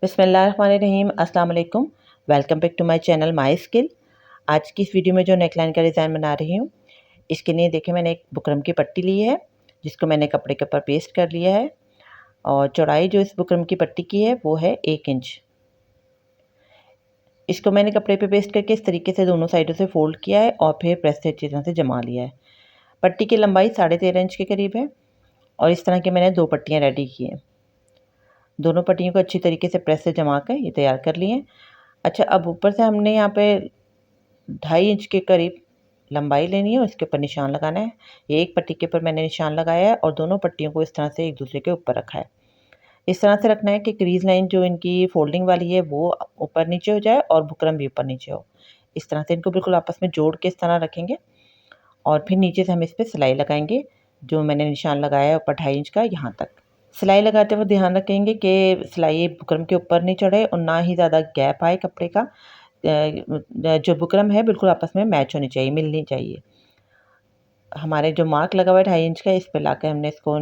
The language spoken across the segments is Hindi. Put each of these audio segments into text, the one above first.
बिस्मिल्लाहिर्रहमानिर्रहीम, अस्सलाम वालेकुम। Welcome back to my channel my skill. आज की इस वीडियो में जो नेकलाइन का डिज़ाइन बना रही हूँ, इसके लिए देखिए मैंने एक बुकरम की पट्टी ली है, जिसको मैंने कपड़े के ऊपर पेस्ट कर लिया है। और चौड़ाई जो इस बुकरम की पट्टी की है वो है 1 इंच। इसको मैंने कपड़े पे पेस्ट करके इस तरीके से दोनों साइडों से फोल्ड किया है और फिर प्रेस से अच्छी तरह से जमा लिया है। पट्टी की लंबाई 13.5 इंच के करीब है और इस तरह की मैंने 2 पट्टियाँ रेडी की हैं। दोनों पट्टियों को अच्छी तरीके से प्रेस से जमा कर ये तैयार कर लिए हैं। अच्छा, अब ऊपर से हमने यहाँ पे 2.5 इंच के करीब लंबाई लेनी है और इसके ऊपर निशान लगाना है। ये एक पट्टी के ऊपर मैंने निशान लगाया है और दोनों पट्टियों को इस तरह से एक दूसरे के ऊपर रखा है। इस तरह से रखना है कि क्रीज लाइन जो इनकी फोल्डिंग वाली है वो ऊपर नीचे हो जाए और बुकरम भी ऊपर नीचे हो। इस तरह से इनको बिल्कुल आपस में जोड़ के इस तरह रखेंगे और फिर नीचे से हम इस पर सिलाई लगाएंगे। जो मैंने निशान लगाया है ऊपर 2.5 इंच का, यहाँ तक सिलाई लगाते हुए ध्यान रखेंगे कि सिलाई बुकरम के ऊपर नहीं चढ़े और ना ही ज़्यादा गैप आए कपड़े का। जो बुकरम है बिल्कुल आपस में मैच होनी चाहिए, मिलनी चाहिए। हमारे जो मार्क लगा हुआ है 2.5 इंच का, इस पर लाकर हमने इसको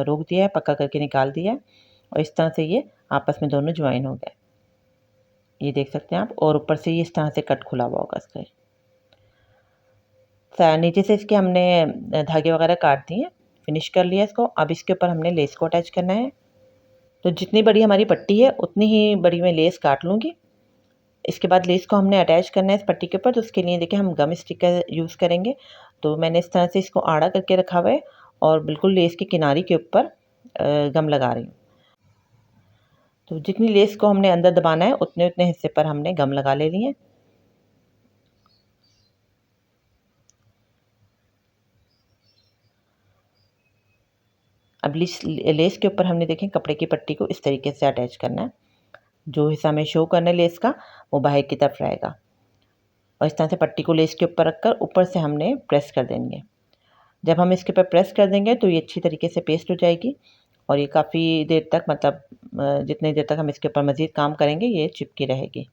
रोक दिया है, पक्का करके निकाल दिया है और इस तरह से ये आपस में दोनों ज्वाइन हो गए। ये देख सकते हैं आप। और ऊपर से ये इस तरह से कट खुला हुआ होगा इसका। नीचे से इसके हमने धागे वगैरह काट दिए, फिनिश कर लिया इसको। अब इसके ऊपर हमने लेस को अटैच करना है। तो जितनी बड़ी हमारी पट्टी है उतनी ही बड़ी मैं लेस काट लूँगी। इसके बाद लेस को हमने अटैच करना है इस पट्टी के ऊपर। तो उसके लिए देखिए हम गम स्टिकर यूज़ करेंगे। तो मैंने इस तरह से इसको आड़ा करके रखा हुआ है और बिल्कुल लेस की किनारी के ऊपर गम लगा रही हूँ। तो जितनी लेस को हमने अंदर दबाना है उतने उतने हिस्से पर हमने गम लगा ले लिए। अब लेस के ऊपर हमने देखें कपड़े की पट्टी को इस तरीके से अटैच करना है। जो हिस्सा हमें शो करना है लेस का, वो बाहर की तरफ रहेगा। और इस तरह से पट्टी को लेस के ऊपर रखकर ऊपर से हमने प्रेस कर देंगे। जब हम इसके ऊपर प्रेस कर देंगे तो ये अच्छी तरीके से पेस्ट हो जाएगी और ये काफ़ी देर तक, मतलब जितनी देर तक हम इसके ऊपर मज़ीद काम करेंगे, ये चिपकी रहेगी।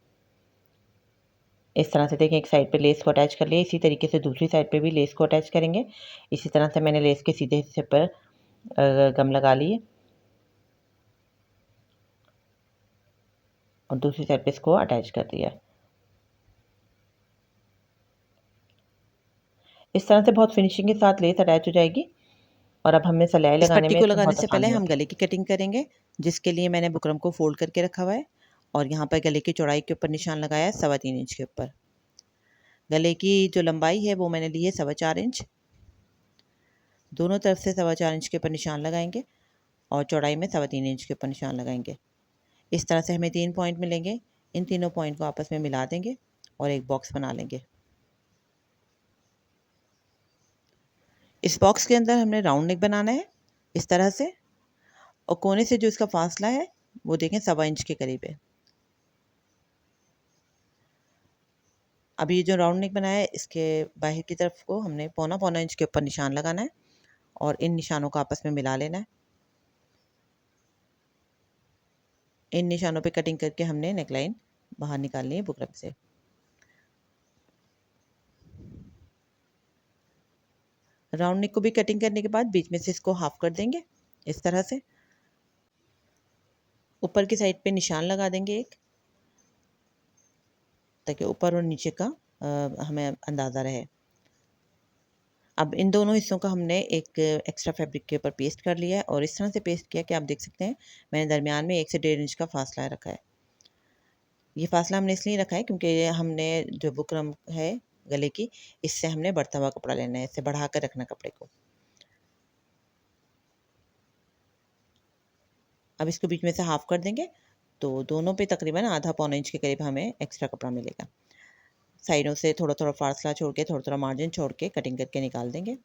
इस तरह से देखें एक साइड पे लेस को अटैच कर लिया, इसी तरीके से दूसरी साइड पे भी लेस को अटैच करेंगे। इसी तरह से मैंने लेस के सीधे हिस्से पर गम लगा लिए और दूसरी साइड पे इसको अटैच कर दिया। इस तरह से बहुत फिनिशिंग के साथ लेस अटैच हो जाएगी और अब हमें सिलाई इस लगाने पट्टी में को इसमें लगाने बहुत से पहले आसानी हम होगी। गले की कटिंग करेंगे, जिसके लिए मैंने बुकरम को फोल्ड करके रखा हुआ है और यहाँ पर गले की चौड़ाई के ऊपर निशान लगाया है 3.25 इंच के ऊपर। गले की जो लंबाई है वो मैंने ली है 4.25 इंच। दोनों तरफ से 4.25 इंच के ऊपर निशान लगाएंगे और चौड़ाई में 3.25 इंच के ऊपर निशान लगाएंगे। इस तरह से हमें 3 पॉइंट मिलेंगे। इन तीनों पॉइंट को आपस में मिला देंगे और एक बॉक्स बना लेंगे। इस बॉक्स के अंदर हमने राउंड नेक बनाना है इस तरह से, और कोने से जो इसका फासला है वो देखें 1.25 इंच के करीब है। अब ये जो राउंड नेक बनाया है, इसके बाहर की तरफ को हमने 1.25 इंच के ऊपर निशान लगाना है और इन निशानों को आपस में मिला लेना है। इन निशानों पे कटिंग करके हमने नेकलाइन बाहर निकालनी है बुकरम से। राउंड नेक को भी कटिंग करने के बाद बीच में से इसको हाफ कर देंगे इस तरह से। ऊपर की साइड पे निशान लगा देंगे एक, ताकि ऊपर और नीचे का हमें अंदाज़ा रहे। अब इन दोनों हिस्सों का हमने एक एक्स्ट्रा फैब्रिक के ऊपर पेस्ट कर लिया है और इस तरह से पेस्ट किया कि आप देख सकते हैं मैंने दरमियान में 1 से 1.5 इंच का फासला रखा है। ये फासला हमने इसलिए रखा है क्योंकि हमने जो बुकरम है गले की, इससे हमने बढ़ता हुआ कपड़ा लेना है, इससे बढ़ा कर रखना कपड़े को। अब इसको बीच में से हाफ कर देंगे तो दोनों पे तकरीबन आधा पौना इंच के करीब हमें एक्स्ट्रा कपड़ा मिलेगा। साइडों से थोड़ा थोड़ा फासला छोड़ के, थोड़ा थोड़ा मार्जिन छोड़ के कटिंग करके निकाल देंगे।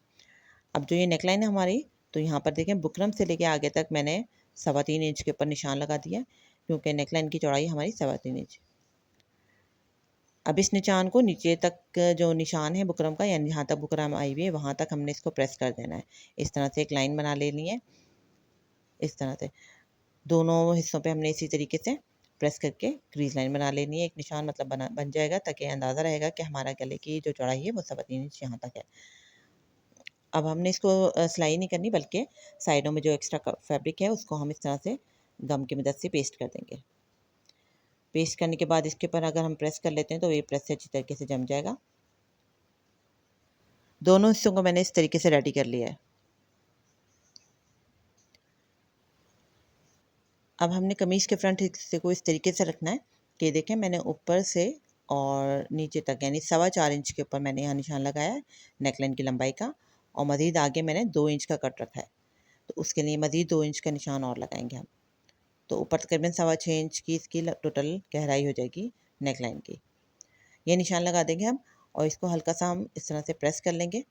अब जो ये नेकलाइन है हमारी, तो यहाँ पर देखें बुकरम से लेके आगे तक मैंने 3.25 इंच के ऊपर निशान लगा दिया, क्योंकि नेकलाइन की चौड़ाई हमारी 3.25 इंच। अब इस निशान को नीचे तक, जो निशान है बुकरम का, यानी जहाँ तक बुकरम आई हुई है वहाँ तक हमने इसको प्रेस कर देना है। इस तरह से एक लाइन बना लेनी है। इस तरह से दोनों हिस्सों पे हमने इसी तरीके से प्रेस करके क्रीज लाइन बना लेनी है। एक निशान मतलब बन जाएगा, ताकि अंदाज़ा रहेगा कि हमारा गले की जो चौड़ाई है वो 3.25 इंच यहाँ तक है। अब हमने इसको सिलाई नहीं करनी, बल्कि साइडों में जो एक्स्ट्रा फैब्रिक है उसको हम इस तरह से गम की मदद से पेस्ट कर देंगे। पेस्ट करने के बाद इसके ऊपर अगर हम प्रेस कर लेते हैं तो ये प्रेस से अच्छी तरीके से जम जाएगा। दोनों हिस्सों को मैंने इस तरीके से रेडी कर लिया है। अब हमने कमीज़ के फ्रंट हिस्से को इस तरीके से रखना है कि देखें मैंने ऊपर से और नीचे तक यानी 4.25 इंच के ऊपर मैंने यहाँ निशान लगाया है नेकलाइन की लंबाई का, और मज़ीद आगे मैंने 2 इंच का कट रखा है, तो उसके लिए मज़ीद 2 इंच का निशान और लगाएंगे हम। तो ऊपर तकरीबन 6.25 इंच की इसकी टोटल गहराई हो जाएगी नेकलाइन की। ये निशान लगा देंगे हम और इसको हल्का सा हम इस तरह से प्रेस कर लेंगे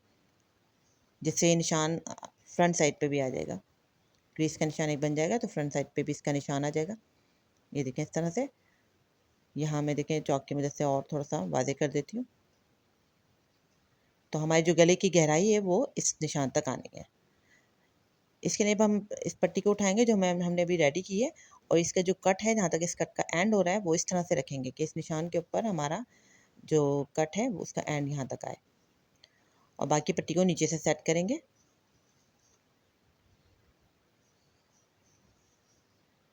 जिससे ये निशान फ्रंट साइड पे भी आ जाएगा। क्रीज का निशान एक बन जाएगा तो फ्रंट साइड पे भी इसका निशान आ जाएगा। ये देखें इस तरह से। यहाँ मैं देखें चौक की मदद से और थोड़ा सा वाज़े कर देती हूँ, तो हमारी जो गले की गहराई है वो इस निशान तक आनी है। इसके लिए अब हम इस पट्टी को उठाएंगे जो हमने अभी रेडी की है, और इसका जो कट है जहाँ तक इस कट का एंड हो रहा है वो इस तरह से रखेंगे कि इस निशान के ऊपर हमारा जो कट है वो उसका एंड यहाँ तक आए, और बाकी पट्टी को नीचे से सेट करेंगे।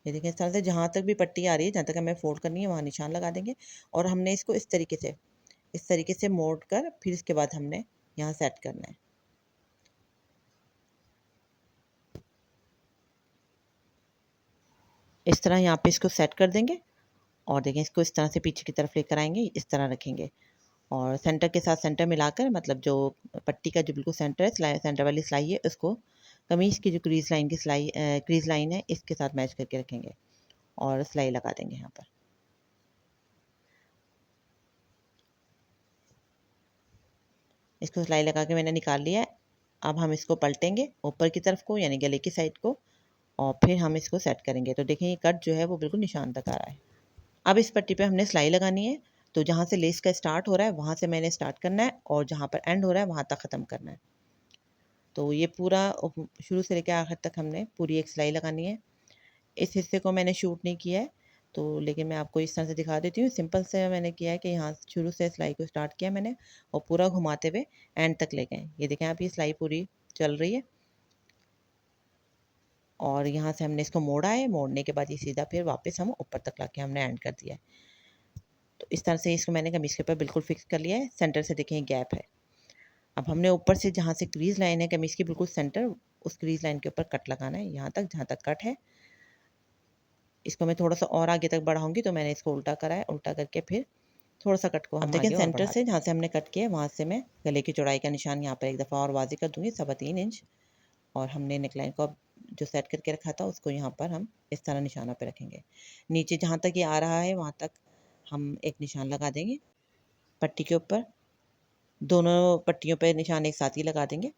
ये देखें इस तरह से जहाँ तक भी पट्टी आ रही है, जहाँ तक हमें फोल्ड करनी है वहाँ निशान लगा देंगे, और हमने इसको इस तरीके से मोड़ कर फिर इसके बाद हमने यहाँ सेट करना है। इस तरह यहाँ पे इसको सेट कर देंगे, और देखें इसको इस तरह से पीछे की तरफ लेकर आएंगे, इस तरह रखेंगे, और सेंटर के साथ सेंटर मिलाकर मतलब जो पट्टी का जो बिल्कुल सेंटर है, सेंटर वाली सिलाई है, उसको कमीज़ की जो क्रीज लाइन की क्रीज लाइन है इसके साथ मैच करके रखेंगे और सिलाई लगा देंगे यहाँ पर। इसको सिलाई लगा के मैंने निकाल लिया है। अब हम इसको पलटेंगे ऊपर की तरफ को यानी गले की साइड को, और फिर हम इसको सेट करेंगे। तो देखें ये कट जो है वो बिल्कुल निशान तक आ रहा है। अब इस पट्टी पे हमने सिलाई लगानी है, तो जहाँ से लेस का स्टार्ट हो रहा है वहाँ से मैंने स्टार्ट करना है, और जहाँ पर एंड हो रहा है वहाँ तक ख़त्म करना है। तो ये पूरा शुरू से लेकर आखिर तक हमने पूरी एक सिलाई लगानी है। इस हिस्से को मैंने शूट नहीं किया है, तो लेकिन मैं आपको इस तरह से दिखा देती हूँ। सिंपल से मैंने किया है कि यहाँ शुरू से सिलाई को स्टार्ट किया मैंने, और पूरा घुमाते हुए एंड तक ले गए। ये देखें आप, ये सिलाई पूरी चल रही है, और यहाँ से हमने इसको मोड़ा है। मोड़ने के बाद ये सीधा फिर वापस हम ऊपर तक लाके हमने एंड कर दिया है। तो इस तरह से इसको मैंने कमीज़ के ऊपर बिल्कुल फिक्स कर लिया है। सेंटर से देखें गैप है। अब हमने ऊपर से जहाँ से क्रीज़ लाइन है कमीज़ की बिल्कुल सेंटर, उस क्रीज़ लाइन के ऊपर कट लगाना है यहाँ तक जहाँ तक कट है। इसको मैं थोड़ा सा और आगे तक बढ़ाऊंगी, तो मैंने इसको उल्टा करा है। उल्टा करके फिर थोड़ा सा कट को हम देखें सेंटर से जहाँ से हमने कट किया वहाँ से मैं गले की चौड़ाई का निशान यहाँ पर एक दफ़ा और वाज़े कर दूँगी 3.25 इंच, और हमने नेकलाइन को जो सेट करके रखा था उसको यहाँ पर हम इस तरह निशाना पे रखेंगे। नीचे जहाँ तक ये आ रहा है वहाँ तक हम एक निशान लगा देंगे पट्टी के ऊपर। दोनों पट्टियों पे निशान एक साथ ही लगा देंगे।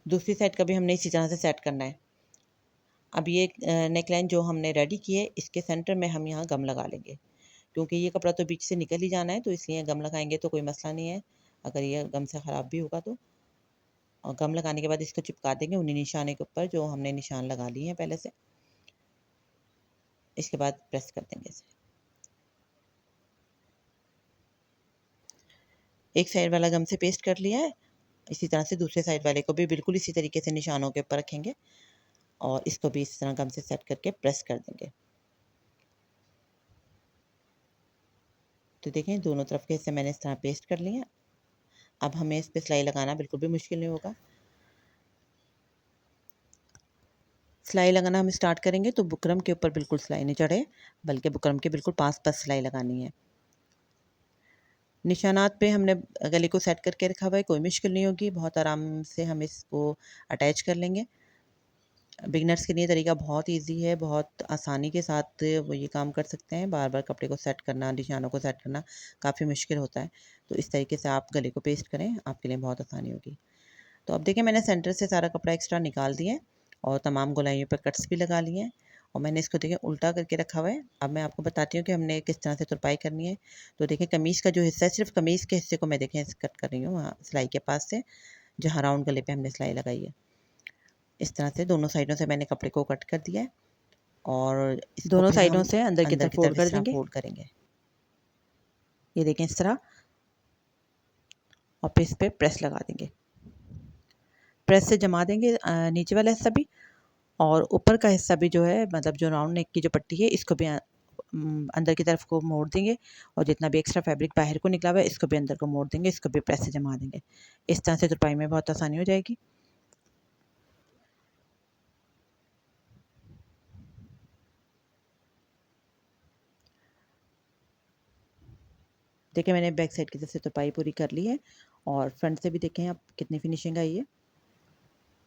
दूसरी साइड का भी हमने इसी तरह से सेट करना है। अब ये नेकलाइन जो हमने रेडी की है इसके सेंटर में हम यहाँ गम लगा लेंगे, क्योंकि ये कपड़ा तो बीच से निकल ही जाना है, तो इसलिए गम लगाएंगे तो कोई मसला नहीं है अगर ये गम से ख़राब भी होगा तो। और गम लगाने के बाद इसको चिपका देंगे उन्हीं निशाने के ऊपर जो हमने निशान लगा लिए हैं पहले से। इसके बाद प्रेस कर देंगे इसे। एक साइड वाला गम से पेस्ट कर लिया है, इसी तरह से दूसरे साइड वाले को भी बिल्कुल इसी तरीके से निशानों के ऊपर रखेंगे, और इसको भी इस तरह गम से सेट करके प्रेस कर देंगे। तो देखें दोनों तरफ के हिस्से मैंने इस तरह पेस्ट कर लिए हैं। अब हमें इस पर सिलाई लगाना बिल्कुल भी मुश्किल नहीं होगा। सिलाई लगाना हम स्टार्ट करेंगे तो बुकरम के ऊपर बिल्कुल सिलाई नहीं चढ़े, बल्कि बुकरम के बिल्कुल पास पास सिलाई लगानी है। निशानात पे हमने गले को सेट करके रखा हुआ है, कोई मुश्किल नहीं होगी, बहुत आराम से हम इसको अटैच कर लेंगे। बिगनर्स के लिए तरीका बहुत इजी है, बहुत आसानी के साथ वो ये काम कर सकते हैं। बार बार कपड़े को सेट करना, निशानों को सेट करना काफ़ी मुश्किल होता है, तो इस तरीके से आप गले को पेस्ट करें, आपके लिए बहुत आसानी होगी। तो अब देखिए मैंने सेंटर से सारा कपड़ा एक्स्ट्रा निकाल दिया है, और तमाम गोलाइयों पर कट्स भी लगा लिए हैं, और मैंने इसको देखिए उल्टा करके रखा हुआ है। अब मैं आपको बताती हूँ कि हमने किस तरह से तुरपाई करनी है। तो देखिए कमीज़ का जो हिस्सा है, सिर्फ कमीज़ के हिस्से को मैं देखें कट कर रही हूँ वहाँ सिलाई के पास से, जहाँ राउंड गले पे हमने सिलाई लगाई है। इस तरह से दोनों साइडों से मैंने कपड़े को कट कर दिया है, और दोनों साइडों से अंदर की तरफ फोल्ड कर देंगे। फोल्ड करेंगे, ये देखें इस तरह, और फिर इस पर प्रेस लगा देंगे। प्रेस से जमा देंगे नीचे वाला हिस्सा भी, और ऊपर का हिस्सा भी जो है, मतलब जो राउंड नेक की जो पट्टी है, इसको भी अंदर की तरफ को मोड़ देंगे, और जितना भी एक्स्ट्रा फैब्रिक बाहर को निकला हुआ है इसको भी अंदर को मोड़ देंगे, इसको भी प्रेस से जमा देंगे। इस तरह से तुरपाई में बहुत आसानी हो जाएगी। देखिए मैंने बैक साइड की तरफ से तुरपाई पूरी कर ली है, और फ्रंट से भी देखें आप कितनी फिनिशिंग आई है।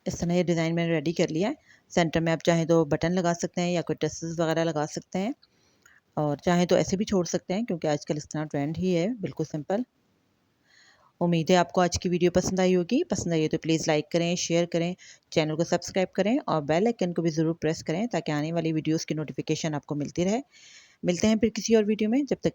इस तरह ये डिज़ाइन मैंने रेडी कर लिया है। सेंटर में आप चाहें तो बटन लगा सकते हैं या कोई टसेस वगैरह लगा सकते हैं, और चाहें तो ऐसे भी छोड़ सकते हैं, क्योंकि आजकल इस तरह ट्रेंड ही है, बिल्कुल सिंपल। उम्मीद है आपको आज की वीडियो पसंद आई होगी। पसंद आई हो तो प्लीज़ लाइक करें, शेयर करें, चैनल को सब्सक्राइब करें और बेल आइकन को भी ज़रूर प्रेस करें, ताकि आने वाली वीडियोज़ की नोटिफिकेशन आपको मिलती रहे। मिलते हैं फिर किसी और वीडियो में, जब तक